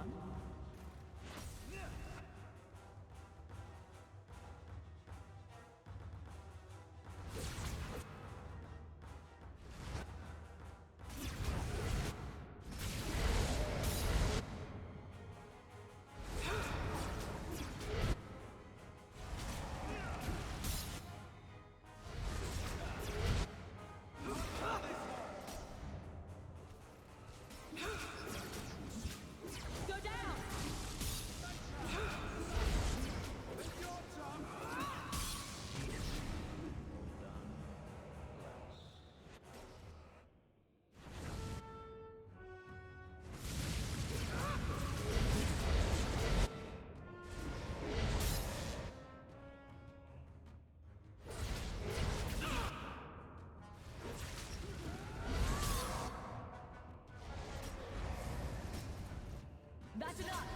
one. That's enough!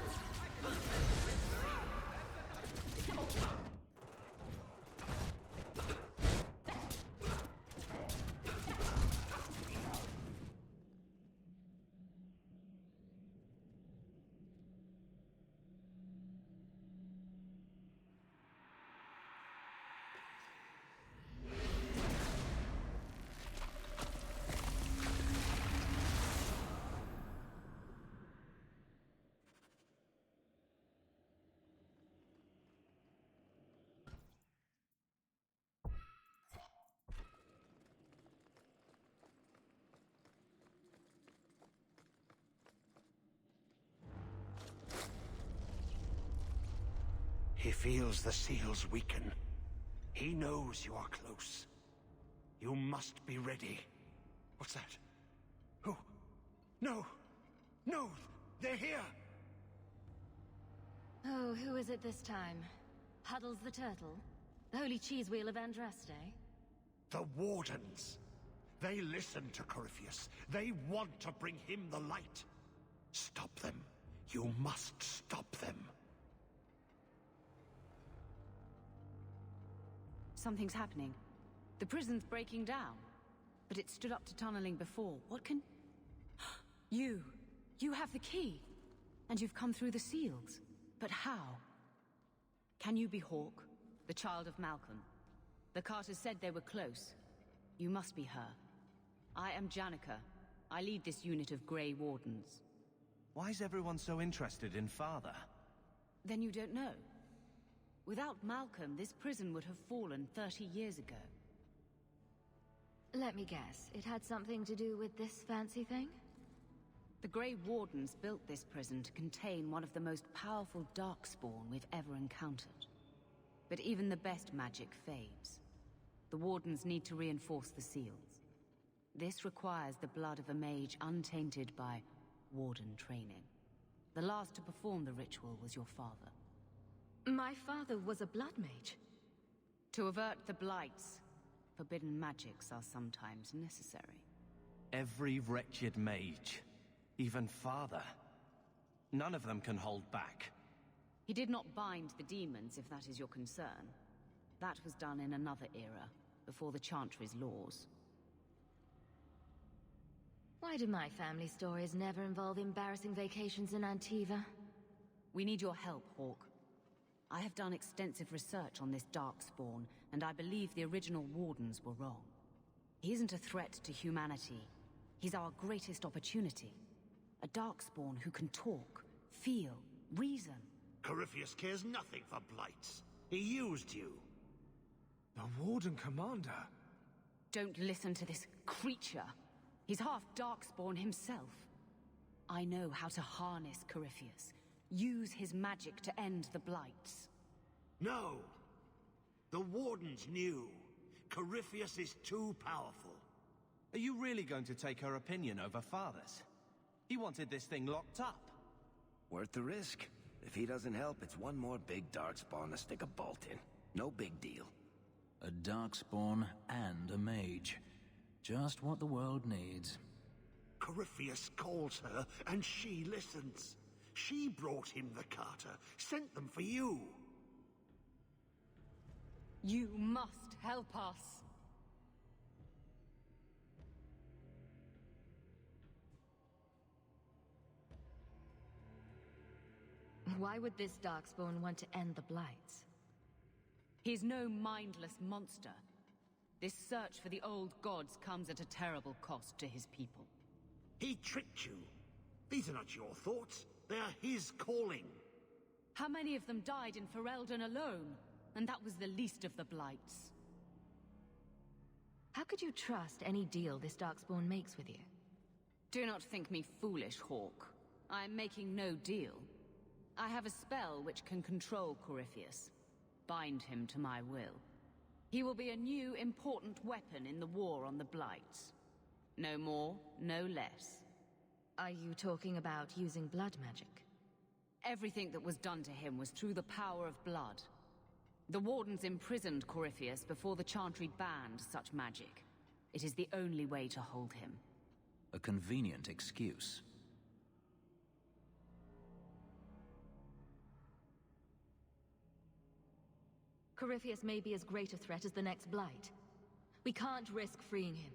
He feels the seals weaken. He knows you are close. You must be ready. What's that? Oh, no! No! They're here! Oh, who is it this time? Huddles the turtle? The holy cheese wheel of Andraste? The Wardens. They listen to Corifeus. They want to bring him the light. Stop them. You must stop them. Something's happening. The prison's breaking down. But it stood up to tunneling before. What can... You have the key. And you've come through the seals. But how? Can you be Hawk, the child of Malcolm? The Carters said they were close. You must be her. I am Janeka. I lead this unit of Grey Wardens. Why is everyone so interested in Father? Then you don't know. Without Malcolm, this prison would have fallen 30 years ago. Let me guess, it had something to do with this fancy thing? The Grey Wardens built this prison to contain one of the most powerful darkspawn we've ever encountered. But even the best magic fades. The Wardens need to reinforce the seals. This requires the blood of a mage untainted by Warden training. The last to perform the ritual was your father. My father was a blood mage. To avert the blights, forbidden magics are sometimes necessary. Every wretched mage. Even Father. None of them can hold back. He did not bind the demons, if that is your concern. That was done in another era, before the Chantry's laws. Why do my family stories never involve embarrassing vacations in Antiva? We need your help, Hawk. I have done extensive research on this darkspawn, and I believe the original Wardens were wrong. He isn't a threat to humanity. He's our greatest opportunity. A darkspawn who can talk, feel, reason. Corifeus cares nothing for blights. He used you. The Warden Commander? Don't listen to this creature. He's half darkspawn himself. I know how to harness Corifeus. Use his magic to end the blights. No! The Wardens knew. Corifeus is too powerful. Are you really going to take her opinion over Father's? He wanted this thing locked up. Worth the risk. If he doesn't help, it's one more big darkspawn to stick a bolt in. No big deal. A darkspawn and a mage. Just what the world needs. Corifeus calls her, and she listens. She brought him the Carter, sent them for you. You must help us. Why would this Darkspawn want to end the Blights? He's no mindless monster. This search for the old gods comes at a terrible cost to his people. He tricked you. These are not your thoughts. They are his calling. How many of them died in Ferelden alone? And that was the least of the Blights. How could you trust any deal this Darkspawn makes with you? Do not think me foolish, Hawk. I am making no deal. I have a spell which can control Corifeus. Bind him to my will. He will be a new, important weapon in the war on the Blights. No more, no less. Are you talking about using blood magic? Everything that was done to him was through the power of blood. The Wardens imprisoned Corifeus before the Chantry banned such magic. It is the only way to hold him. A convenient excuse. Corifeus may be as great a threat as the next Blight. We can't risk freeing him.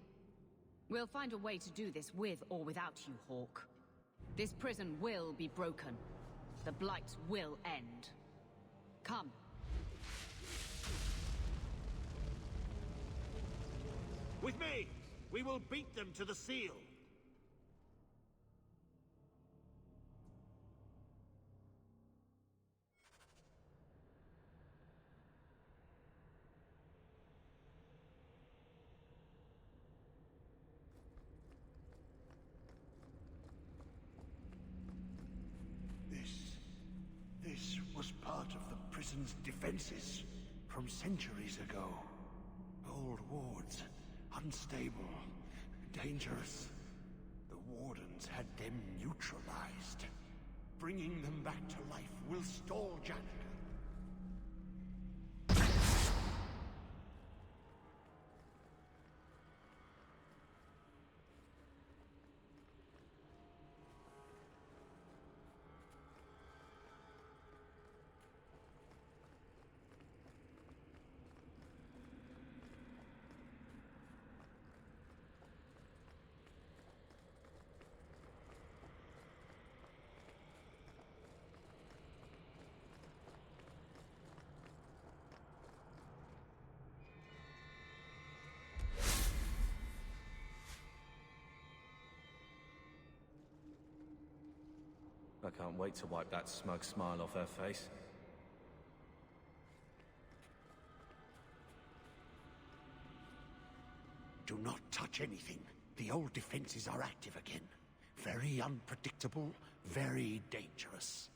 We'll find a way to do this with or without you, Hawk. This prison will be broken. The Blights will end. Come. With me! We will beat them to the seal! This was part of the prison's defenses from centuries ago. Old wards, unstable, dangerous. The Wardens had them neutralized. Bringing them back to life will stall Janeka. I can't wait to wipe that smug smile off her face. Do not touch anything. The old defenses are active again. Very unpredictable, very dangerous.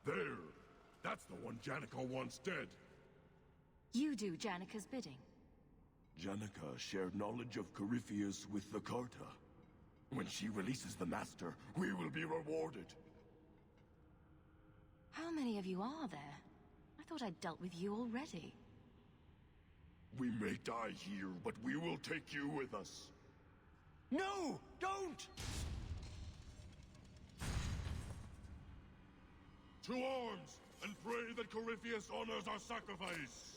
There! That's the one Janeka wants dead. You do Janeka's bidding. Janeka shared knowledge of Corifeus with the Carta. When she releases the Master, we will be rewarded. How many of you are there? I thought I'd dealt with you already. We may die here, but we will take you with us. No! Don't! To arms, and pray that Corifeus honors our sacrifice!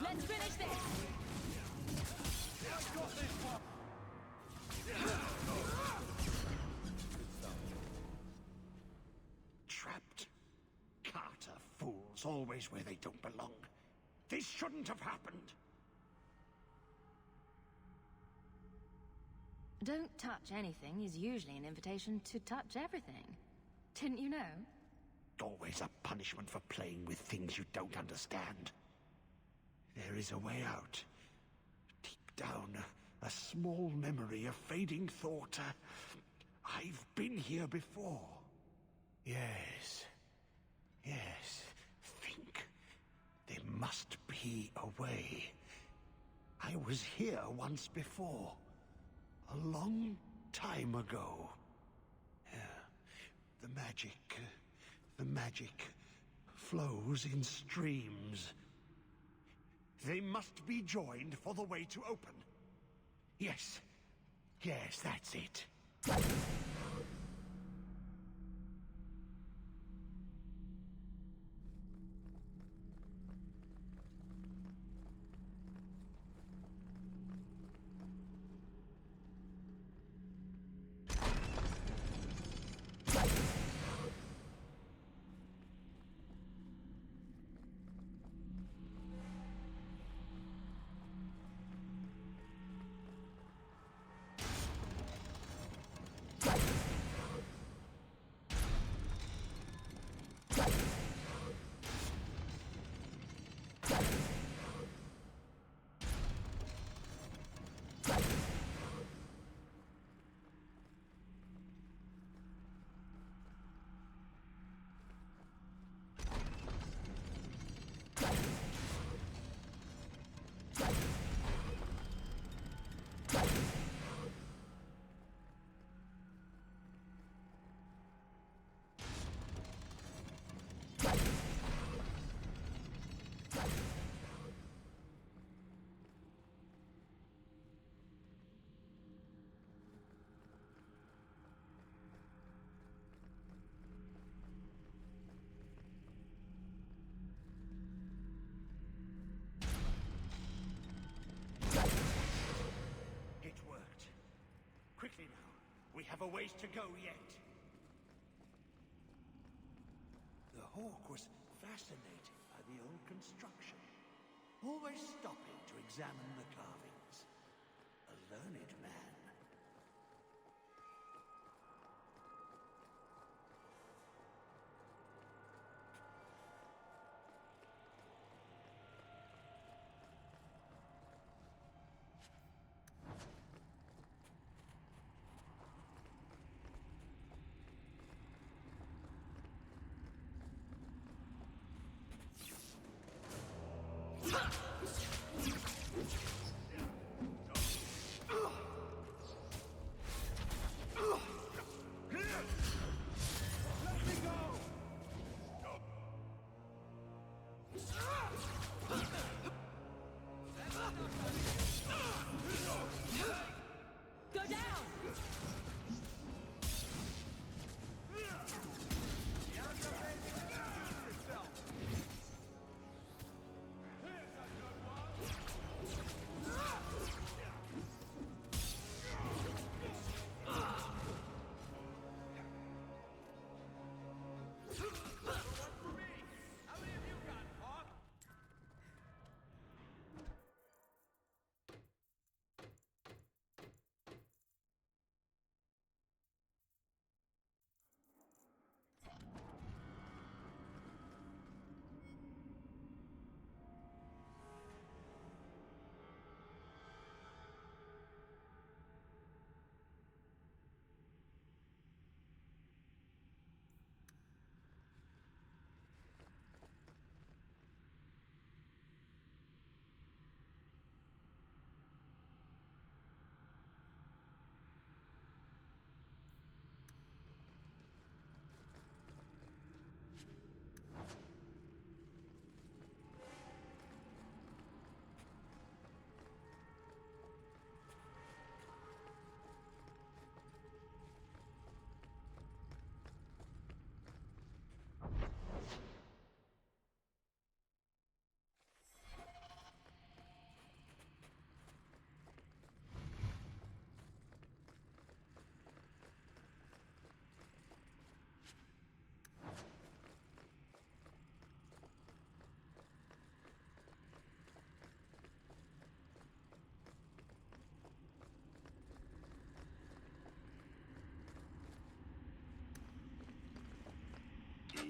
Let's finish this! Trapped. Carter fools always where they don't belong. This shouldn't have happened. Don't touch anything is usually an invitation to touch everything. Didn't you know? Always a punishment for playing with things you don't understand. There is a way out. Deep down, a small memory, a fading thought. I've been here before. Yes. Yes. Think. There must be a way. I was here once before. A long time ago. The magic flows in streams. They must be joined for the way to open. Yes. Yes, that's it. We have a ways to go yet. The hawk was fascinated by the old construction, always stopping to examine the carvings. A learned man.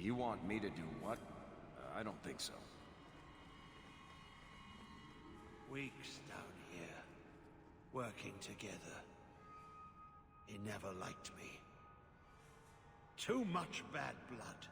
You want me to do what? I don't think so. Weeks down here, working together. He never liked me. Too much bad blood.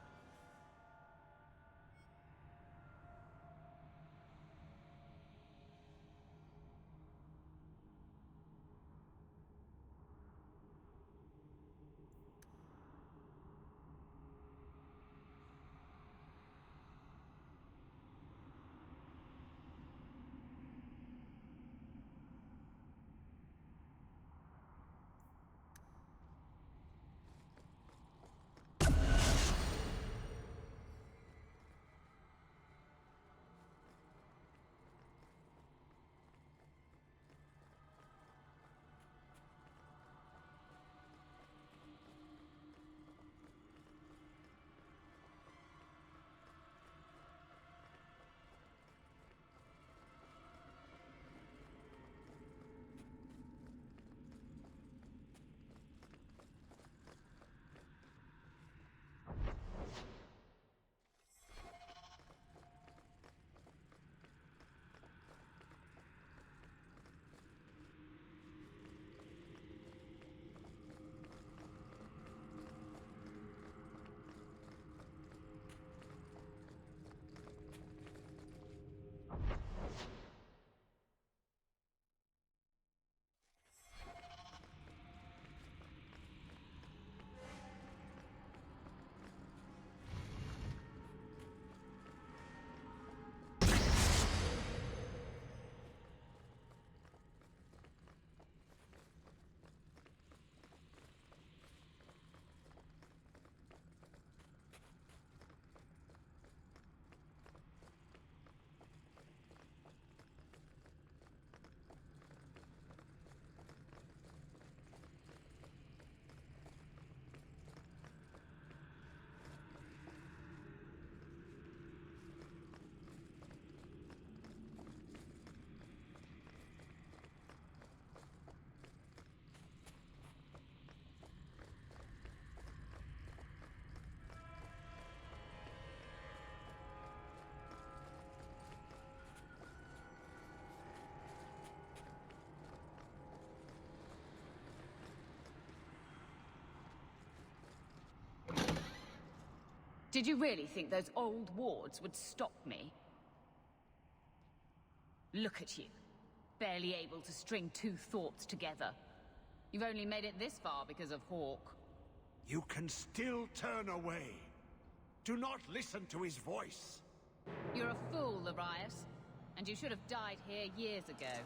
Did you really think those old wards would stop me? Look at you. Barely able to string two thoughts together. You've only made it this far because of Hawk. You can still turn away. Do not listen to his voice. You're a fool, Arias. And you should have died here years ago.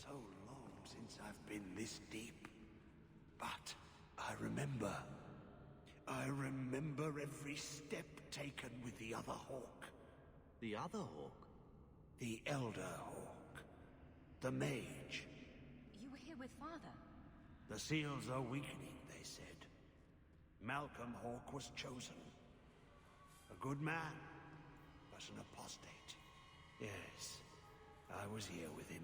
So long since I've been this deep. But I remember. I remember every step taken with the other hawk. The other hawk? The elder hawk. The mage. You were here with Father? The seals are weakening, they said. Malcolm Hawke was chosen. A good man, but an apostate. Yes, I was here with him.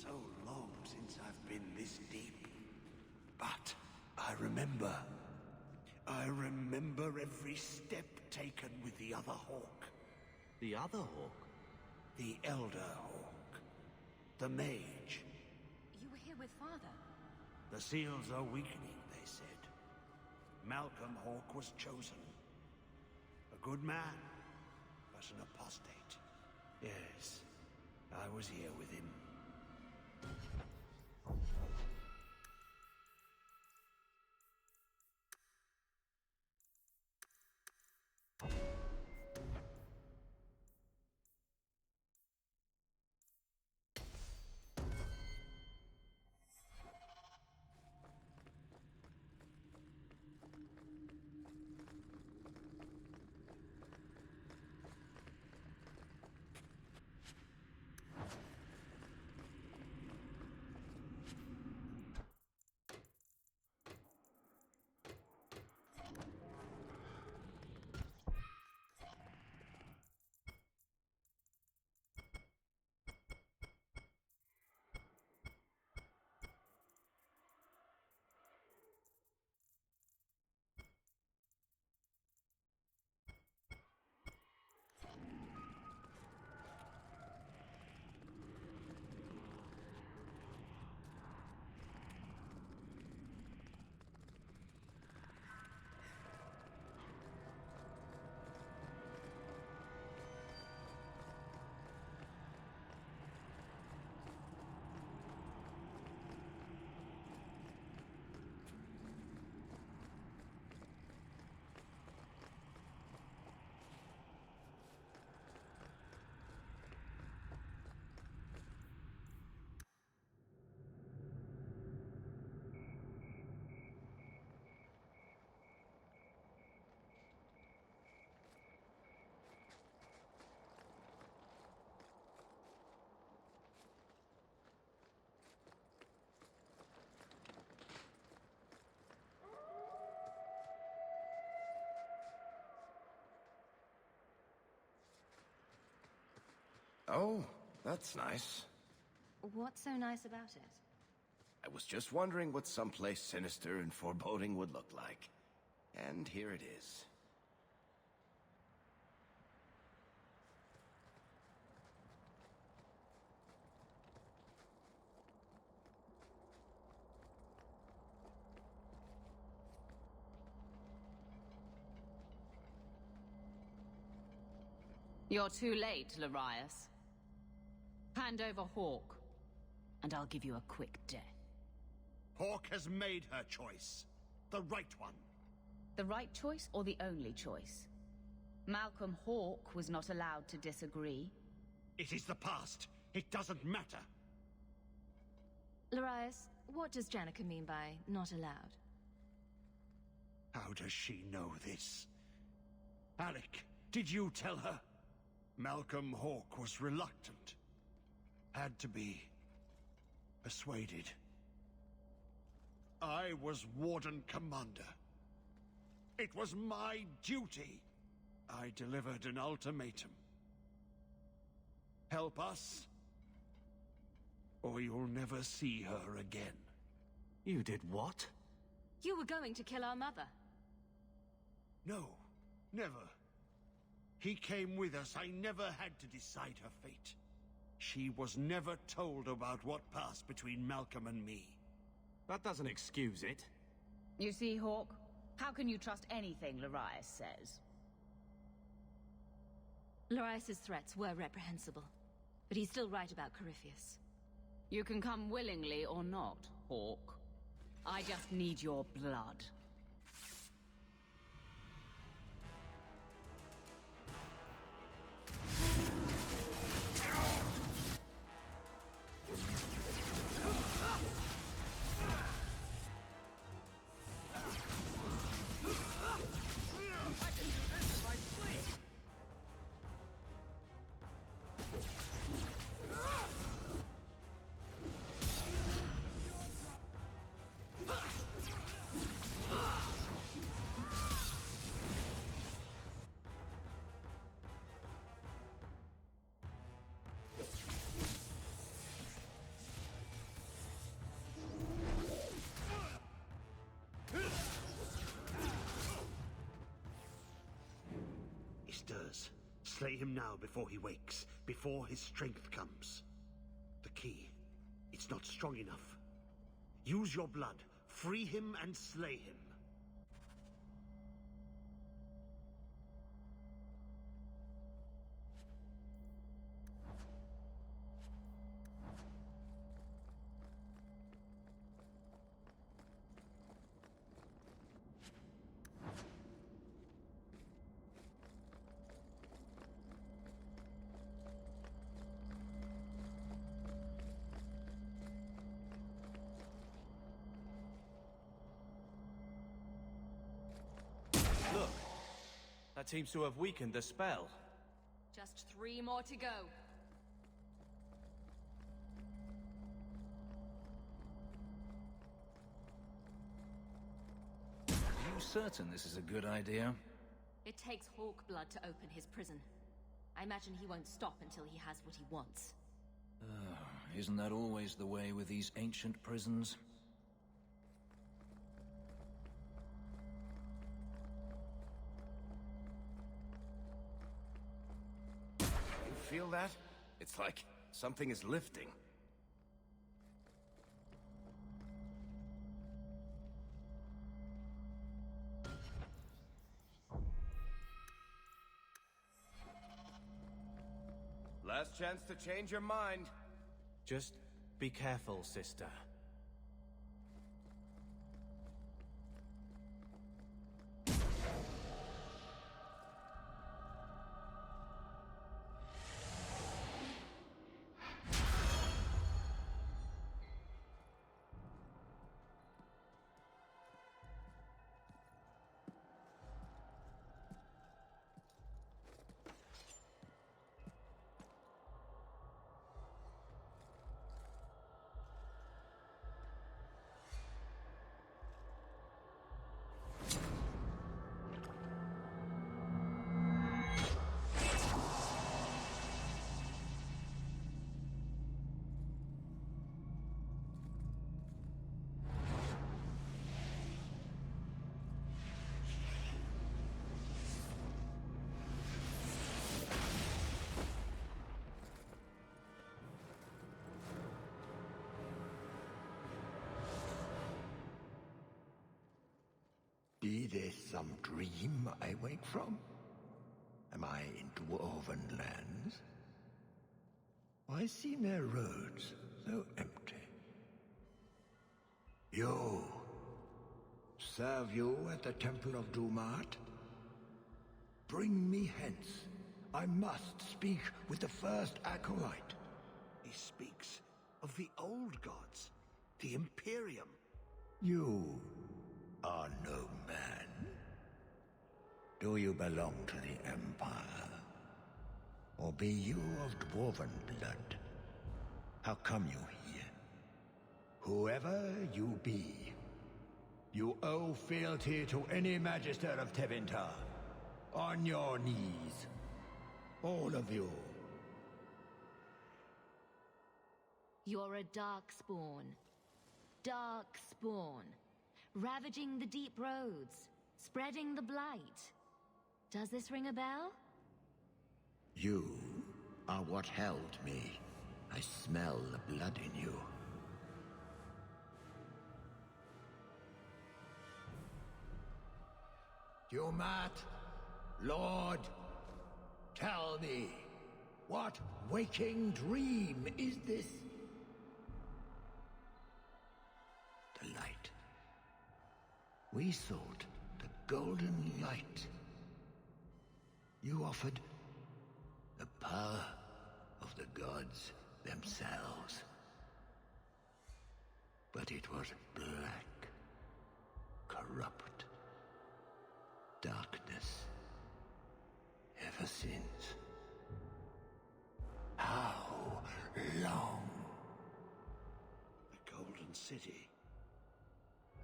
so long since I've been this deep. But I remember. I remember every step taken with the other hawk. The other hawk? The elder hawk. The mage. You were here with Father. The seals are weakening, they said. Malcolm Hawke was chosen. A good man, but an apostate. Yes, I was here with him. Oh, that's nice. What's so nice about it? I was just wondering what someplace sinister and foreboding would look like. And here it is. You're too late, Larius. Hand over Hawk, and I'll give you a quick death. Hawk has made her choice. The right one. The right choice or the only choice? Malcolm Hawke was not allowed to disagree. It is the past. It doesn't matter. Larius, what does Janeka mean by not allowed? How does she know this? Alec, did you tell her? Malcolm Hawke was reluctant. Had to be persuaded. I was Warden Commander. It was my duty. I delivered an ultimatum. Help us, or you'll never see her again. You did what? You were going to kill our mother. No, never. He came with us. I never had to decide her fate. She was never told about what passed between Malcolm and me. That doesn't excuse it. You see, Hawke? How can you trust anything Larius says? Larius's threats were reprehensible, but he's still right about Corypheus. You can come willingly or not, Hawke. I just need your blood. stirs. Slay him now before he wakes, before his strength comes. The key, it's not strong enough. Use your blood, free him and slay him. Look, that seems to have weakened the spell. Just 3 more to go. Are you certain this is a good idea? It takes hawk blood to open his prison. I imagine he won't stop until he has what he wants. Isn't that always the way with these ancient prisons? You feel that? It's like something is lifting. Last chance to change your mind. Just be careful, sister. Be this some dream I wake from? Am I in dwarven lands? Why seem their roads so empty? You! Serve you at the Temple of Dumat? Bring me hence. I must speak with the first acolyte. He speaks of the old gods, the Imperium. You are no man. Do you belong to the Empire? Or be you of dwarven blood? How come you here? Whoever you be, you owe fealty to any Magister of Tevinter. On your knees. All of you. You're a darkspawn. Darkspawn. Ravaging the deep roads. Spreading the blight. Does this ring a bell? You are what held me. I smell the blood in you. Dumat, Lord, tell me, what waking dream is this? The light. We sought the golden light. You offered the power of the gods themselves. But it was black, corrupt, darkness, ever since. How long? The Golden City.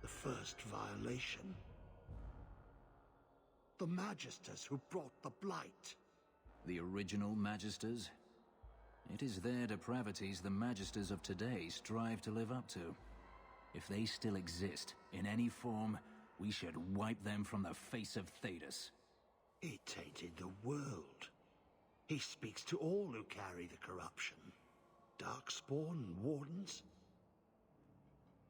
The first violation. The Magisters who brought the blight. The original Magisters? It is their depravities the Magisters of today strive to live up to. If they still exist, in any form, we should wipe them from the face of Thedas. He tainted the world. He speaks to all who carry the corruption. Darkspawn and wardens.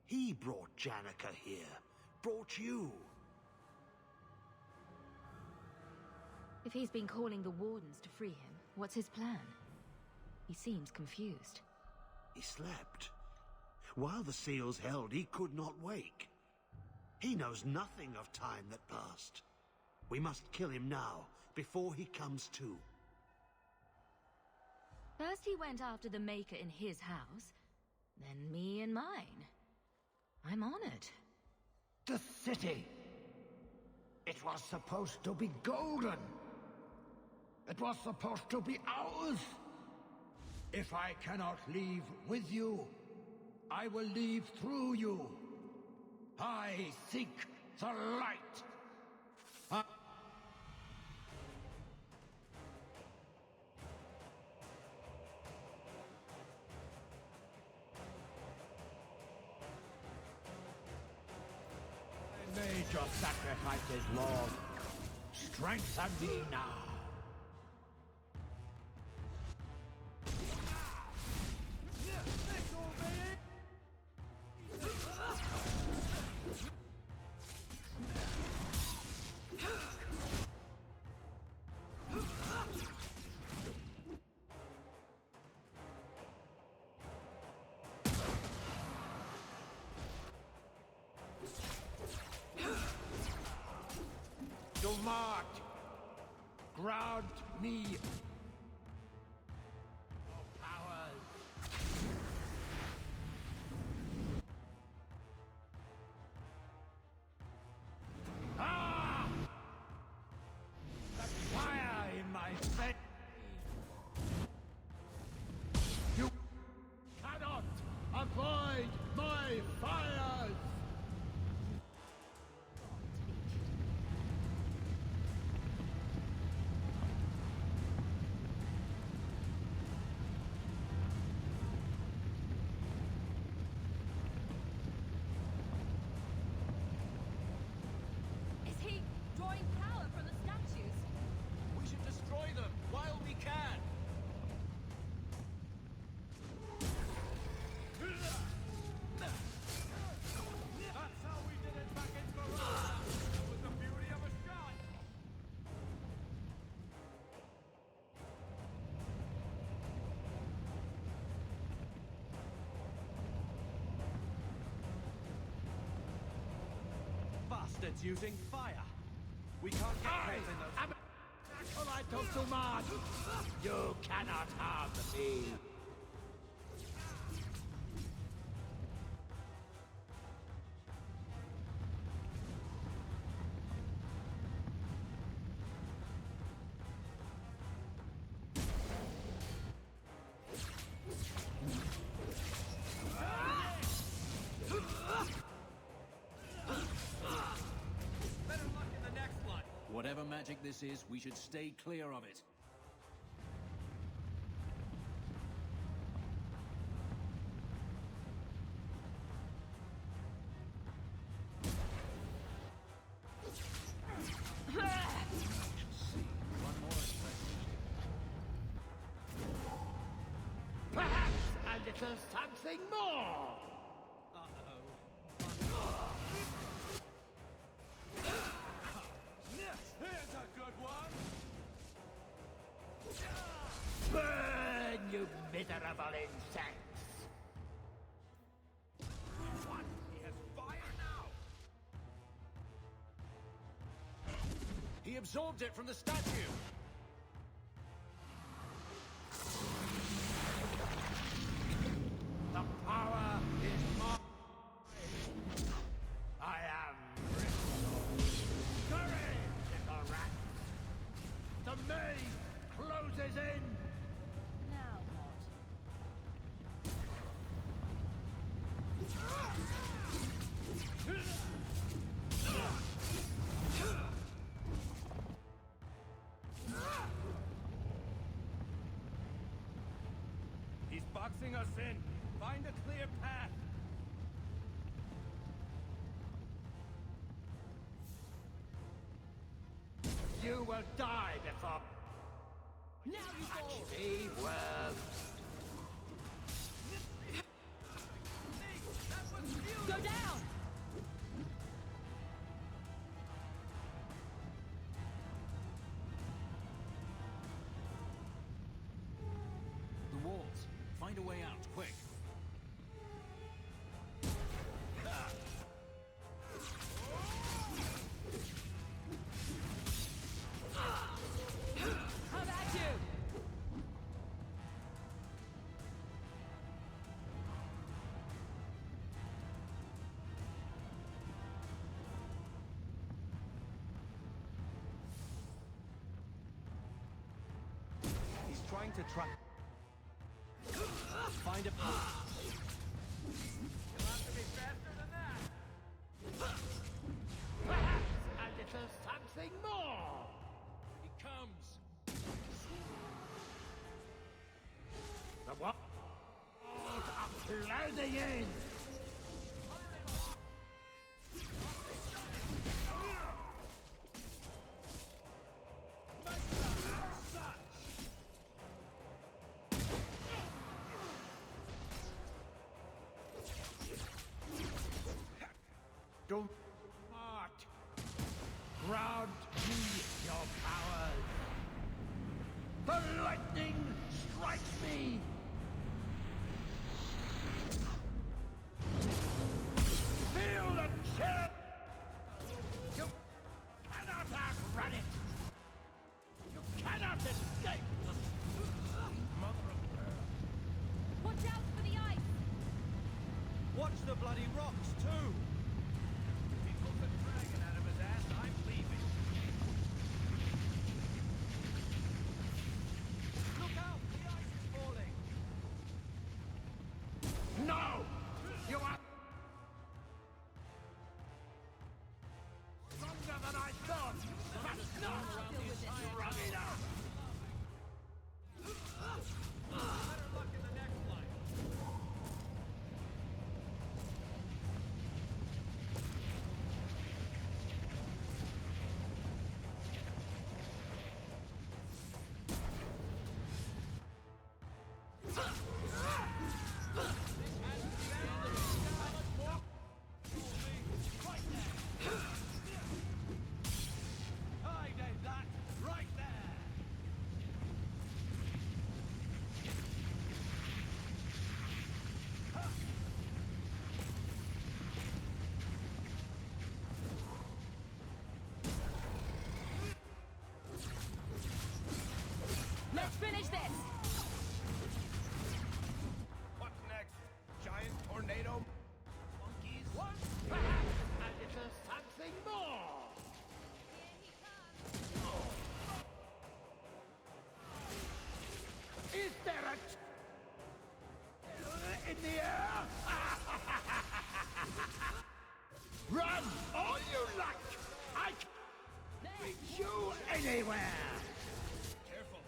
He brought Janeka here. Brought you. If he's been calling the wardens to free him, what's his plan? He seems confused. He slept. While the seals held, he could not wake. He knows nothing of time that passed. We must kill him now, before he comes to. First he went after the Maker in his house, then me in mine. I'm honored. The city! It was supposed to be golden! It was supposed to be ours! If I cannot leave with you, I will leave through you. I seek the light! I made your sacrifices, Lord. Strengthen me now. Do not grant me your powers. Ah! The fire in my face. You cannot avoid my fires. Bastards using fire. We can't get caught in those. Acolyte of Dumas! You cannot harm me! Whatever magic this is, we should stay clear of it. Perhaps a little something more! Here's a good one! Burn, you miserable insects! What? He has fire now! He absorbed it from the statue! The power is mine! I am rich. Courage, little rat! The maze closes in! Now what? He's boxing us in. Find a clear path. You will die before... Now you catch me, worm! Go down! The walls. Find a way out, quick. How about you? He's trying to trap. Find a path. You'll have to be faster than that! Perhaps a little something more! He comes. The what? Are closing in! Don't art. Grant me your powers. The lightning strikes me. Feel the chill. You cannot outrun it. You cannot escape. Mother of Earth. Watch out for the ice! Watch the bloody rocks, too! He pulls a dragon out of his ass, I'm leaving. Look out! The ice is falling! No! You are stronger than I thought! But not strong enough! Better luck in the next one! I did that right there! Let's finish this! What's next? Giant tornado? Monkeys? What? Perhaps a little something more! Is there a... in the air? Run all you like! I can reach you anywhere! Careful!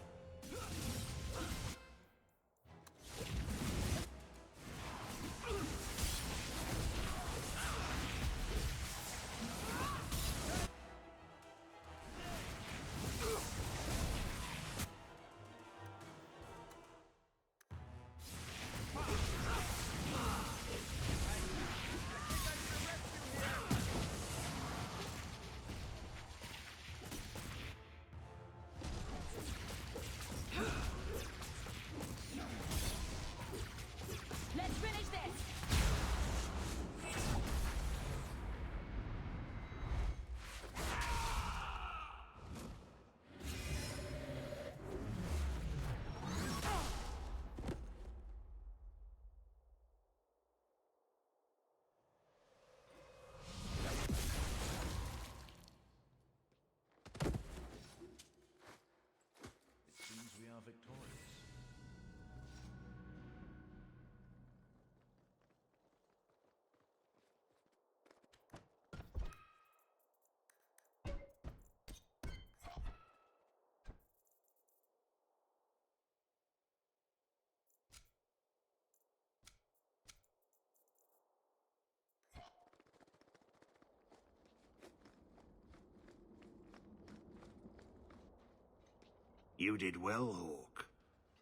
You did well, Hawk.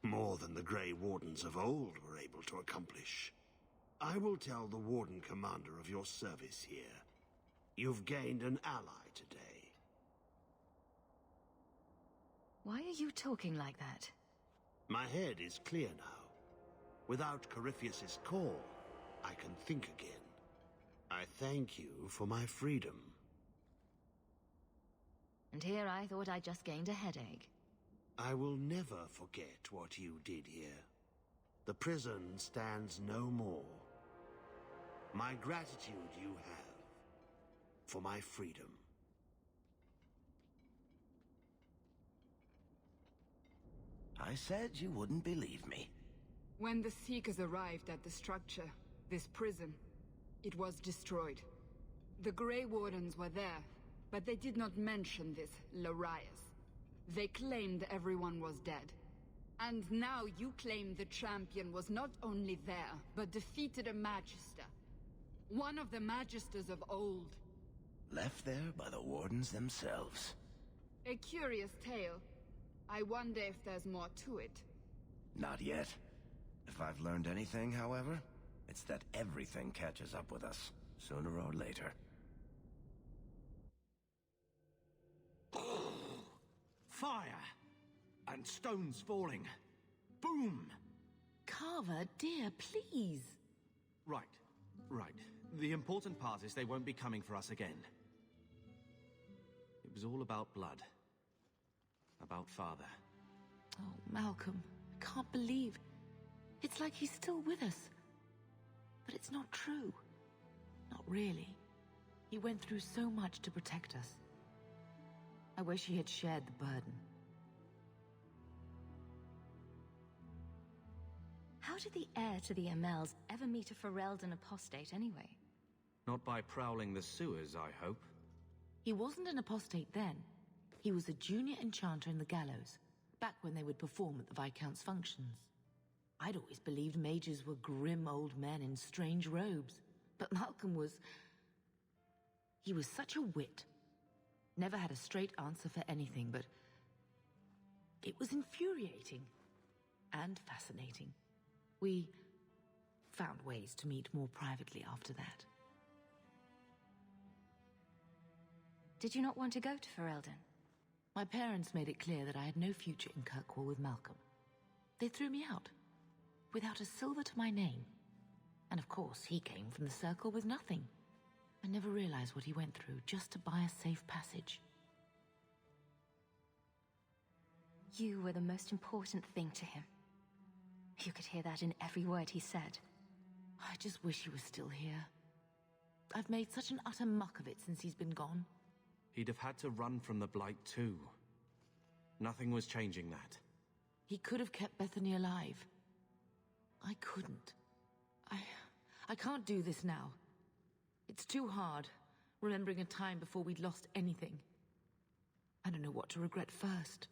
More than the Grey Wardens of old were able to accomplish. I will tell the Warden Commander of your service here. You've gained an ally today. Why are you talking like that? My head is clear now. Without Corypheus's call, I can think again. I thank you for my freedom. And here I thought I just gained a headache. I will never forget what you did here. The prison stands no more. My gratitude you have for my freedom. I said you wouldn't believe me. When the Seekers arrived at the structure, this prison, it was destroyed. The Grey Wardens were there, but they did not mention this Larius. They claimed everyone was dead. And now you claim the champion was not only there, but defeated a Magister. One of the Magisters of old. Left there by the Wardens themselves. A curious tale. I wonder if there's more to it. Not yet. If I've learned anything, however, it's that everything catches up with us, sooner or later. Fire! And stones falling. Boom! Carver, dear, please. Right. The important part is they won't be coming for us again. It was all about blood. About Father. Oh, Malcolm, I can't believe... It's like he's still with us. But it's not true. Not really. He went through so much to protect us. I wish he had shared the burden. How did the heir to the Amels ever meet a Ferelden apostate anyway? Not by prowling the sewers, I hope. He wasn't an apostate then. He was a junior enchanter in the Gallows, back when they would perform at the Viscount's functions. I'd always believed mages were grim old men in strange robes, but Malcolm was... He was such a wit. Never had a straight answer for anything, but... It was infuriating. And fascinating. We found ways to meet more privately after that. Did you not want to go to Ferelden? My parents made it clear that I had no future in Kirkwall with Malcolm. They threw me out, without a silver to my name. And of course, he came from the Circle with nothing. I never realized what he went through just to buy a safe passage. You were the most important thing to him. You could hear that in every word he said. I just wish he was still here. I've made such an utter muck of it since he's been gone. He'd have had to run from the Blight too. Nothing was changing that. He could have kept Bethany alive. I couldn't. I can't do this now. It's too hard, remembering a time before we'd lost anything. I don't know what to regret first.